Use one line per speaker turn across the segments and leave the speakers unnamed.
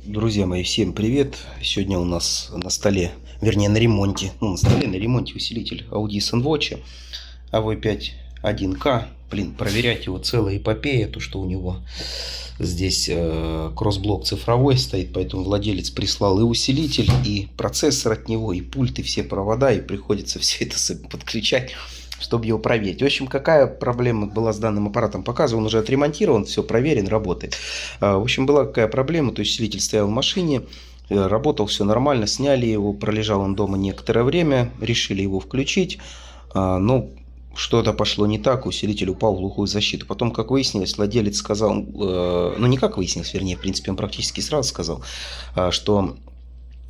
Друзья мои, всем привет! Сегодня у нас на столе, вернее на ремонте, на ремонте усилитель Audi SunWatch AV5-1K. Блин, проверять его целая эпопея, то что у него здесь кроссблок цифровой стоит, поэтому владелец прислал и усилитель, и процессор от него, и пульт, и все провода, и приходится все это подключать, чтобы его проверить. В общем, какая проблема была с данным аппаратом, показываю, он уже отремонтирован, все проверен, работает. В общем, была какая проблема, то есть усилитель стоял в машине, работал все нормально, сняли его, пролежал он дома некоторое время, решили его включить, но что-то пошло не так, усилитель упал в глухую защиту. Потом, как выяснилось, владелец сказал, ну не как выяснилось, вернее, в принципе, он практически сразу сказал, что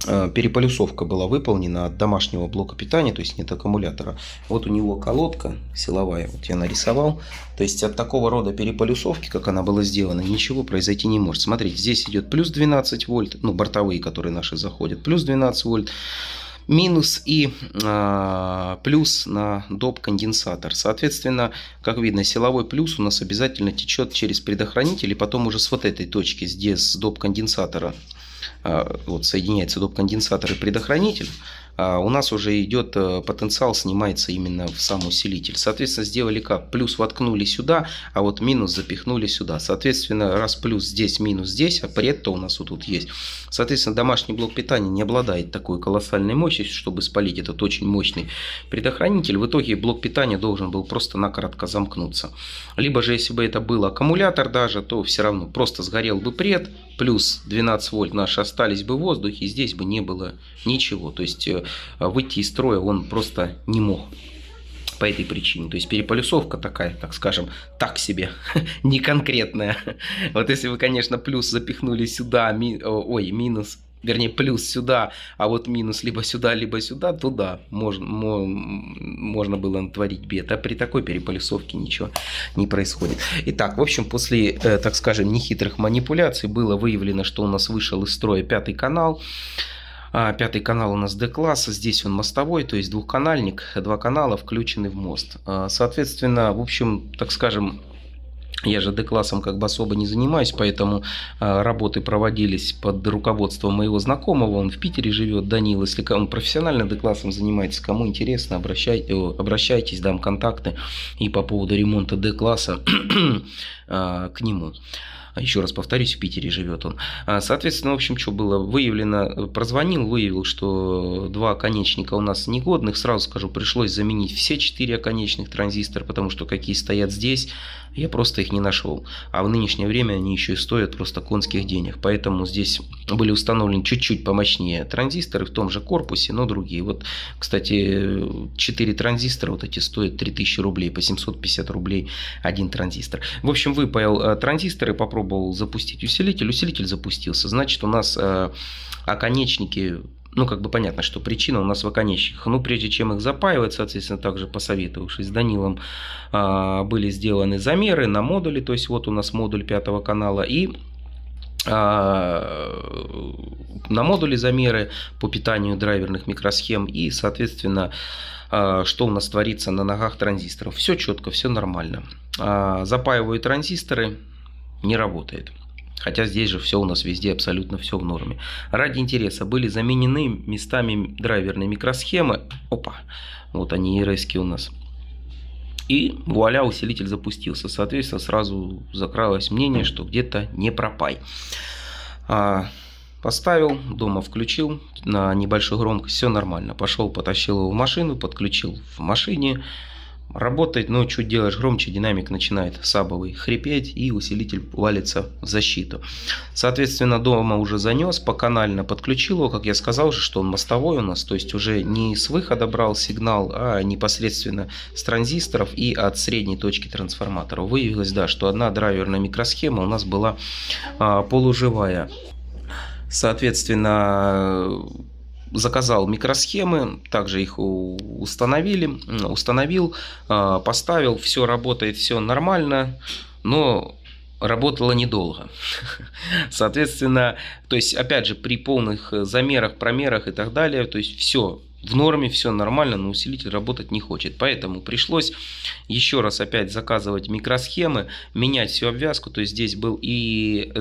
переполюсовка была выполнена от домашнего блока питания, то есть нет аккумулятора. Вот у него колодка силовая, вот я нарисовал. То есть от такого рода переполюсовки, как она была сделана, ничего произойти не может. Смотрите, здесь идет плюс 12 вольт, ну бортовые, которые наши заходят, плюс 12 вольт. Минус и плюс на доп-конденсатор. Соответственно, как видно, силовой плюс у нас обязательно течет через предохранитель, и потом уже с вот этой точки, здесь с доп-конденсатора, вот соединяется доп-конденсатор и предохранитель, у нас уже идет потенциал, снимается именно в сам усилитель. Соответственно, сделали как? Плюс воткнули сюда, а вот минус запихнули сюда. Соответственно, раз плюс здесь, минус здесь, а пред-то у нас вот тут есть. Соответственно, домашний блок питания не обладает такой колоссальной мощностью, чтобы спалить этот очень мощный предохранитель. В итоге блок питания должен был просто накратко замкнуться. Либо же, если бы это был аккумулятор даже, то все равно просто сгорел бы пред, плюс 12 вольт наши остались бы в воздухе, и здесь бы не было ничего. То есть выйти из строя он просто не мог по этой причине. То есть переполюсовка такая, так скажем, так себе, не конкретная. Вот если вы, конечно, плюс запихнули сюда, минус, вернее плюс сюда, а вот минус либо сюда, то да, можно было натворить бед. А при такой переполюсовке ничего не происходит. Итак, в общем, после, так скажем, нехитрых манипуляций было выявлено, что у нас вышел из строя пятый канал. Пятый канал у нас D-класса, здесь он мостовой, то есть двухканальник, два канала включены в мост. Соответственно, в общем, так скажем, я же D-классом как бы особо не занимаюсь, поэтому работы проводились под руководством моего знакомого, он в Питере живет, Данил. Если он профессионально D-классом занимается, кому интересно, обращайтесь, дам контакты и по поводу ремонта D-класса к нему. Еще раз повторюсь, в Питере живет он. Соответственно, в общем, что было выявлено, выявил, что два оконечника у нас негодных. Сразу скажу, пришлось заменить все 4 оконечных транзистора, потому что какие стоят здесь, я просто их не нашел. А в нынешнее время они еще и стоят просто конских денег. Поэтому здесь были установлены чуть-чуть помощнее транзисторы в том же корпусе, но другие. Вот, кстати, 4 транзистора вот эти стоят 3000 рублей, по 750 рублей один транзистор. В общем, выпаял транзисторы, попробовал запустить усилитель. Усилитель запустился. Значит, у нас оконечники... Ну, как бы понятно, что причина у нас в оконечниках. Ну, прежде чем их запаивать, соответственно, также посоветовавшись с Данилом, были сделаны замеры на модуле. То есть, вот у нас модуль пятого канала. И на модуле замеры по питанию драйверных микросхем. И, соответственно, что у нас творится на ногах транзисторов. Все четко, все нормально. Запаиваю транзисторы, не работает. Хотя здесь же все у нас везде абсолютно все в норме. Ради интереса были заменены местами драйверные микросхемы. Опа, вот они РС-ки у нас. И вуаля, усилитель запустился. Соответственно, сразу закралось мнение, что где-то не пропай. Поставил, дома включил на небольшую громкость, все нормально. Пошел, потащил его в машину, подключил в машине. Работает, но чуть делаешь громче, динамик начинает сабовый хрипеть, и усилитель валится в защиту. Соответственно, дома уже занес, поканально подключил его, как я сказал же, что он мостовой у нас, то есть уже не с выхода брал сигнал, а непосредственно с транзисторов и от средней точки трансформатора. Выявилось, да, что одна драйверная микросхема у нас была полуживая. Соответственно, заказал микросхемы, также их установил, поставил, все работает, все нормально, но работало недолго. Соответственно, то есть опять же при полных замерах, промерах и так далее, то есть все в норме, все нормально, но усилитель работать не хочет. Поэтому пришлось еще раз опять заказывать микросхемы, менять всю обвязку. То есть здесь был и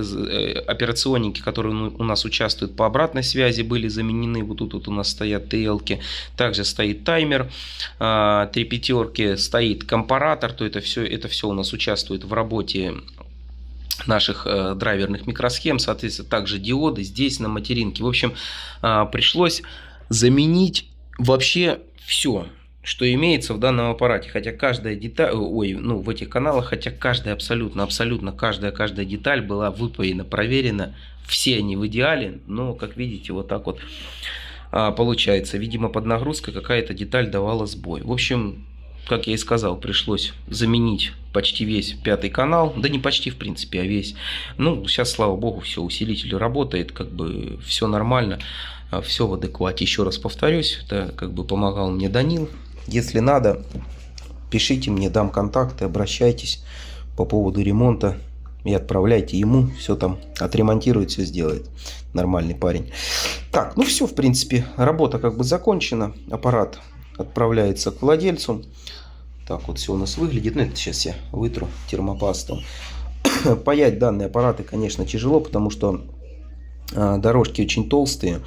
операционники, которые у нас участвуют по обратной связи, были заменены. Вот тут у нас стоят ТЛ-ки. Также стоит таймер, 3 пятерки, стоит компаратор. То это все у нас участвует в работе наших драйверных микросхем. Соответственно, также диоды здесь на материнке. В общем, пришлось заменить вообще все, что имеется в данном аппарате. Хотя каждая деталь, в этих каналах, хотя каждая, абсолютно каждая деталь была выпаяна, проверена. Все они в идеале, но, как видите, вот так вот получается. Видимо, под нагрузкой какая-то деталь давала сбой. В общем, как я и сказал, пришлось заменить почти весь 5-й канал. Да не почти, в принципе, а весь. Ну, сейчас, слава богу, все, усилитель работает, как бы все нормально, все в адеквате. Еще раз повторюсь, это как бы помогал мне Данил. Если надо, пишите мне, дам контакты, обращайтесь по поводу ремонта и отправляйте ему, все там отремонтирует, все сделает. Нормальный парень. Так, ну все, в принципе, работа как бы закончена. Аппарат отправляется к владельцу. Так вот все у нас выглядит. Ну, это сейчас я вытру термопасту. Паять данные аппараты, конечно, тяжело, потому что дорожки очень толстые.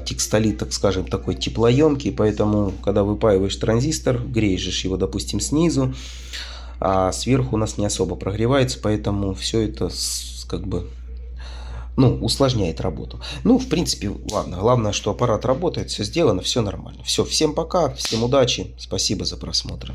Текстолит, так скажем, такой теплоемкий. Поэтому, когда выпаиваешь транзистор, греешь его, допустим, снизу, а сверху у нас не особо прогревается. Поэтому все это как бы усложняет работу. Ну, в принципе, ладно. Главное, что аппарат работает, все сделано, все нормально. Все, всем пока, всем удачи, спасибо за просмотр.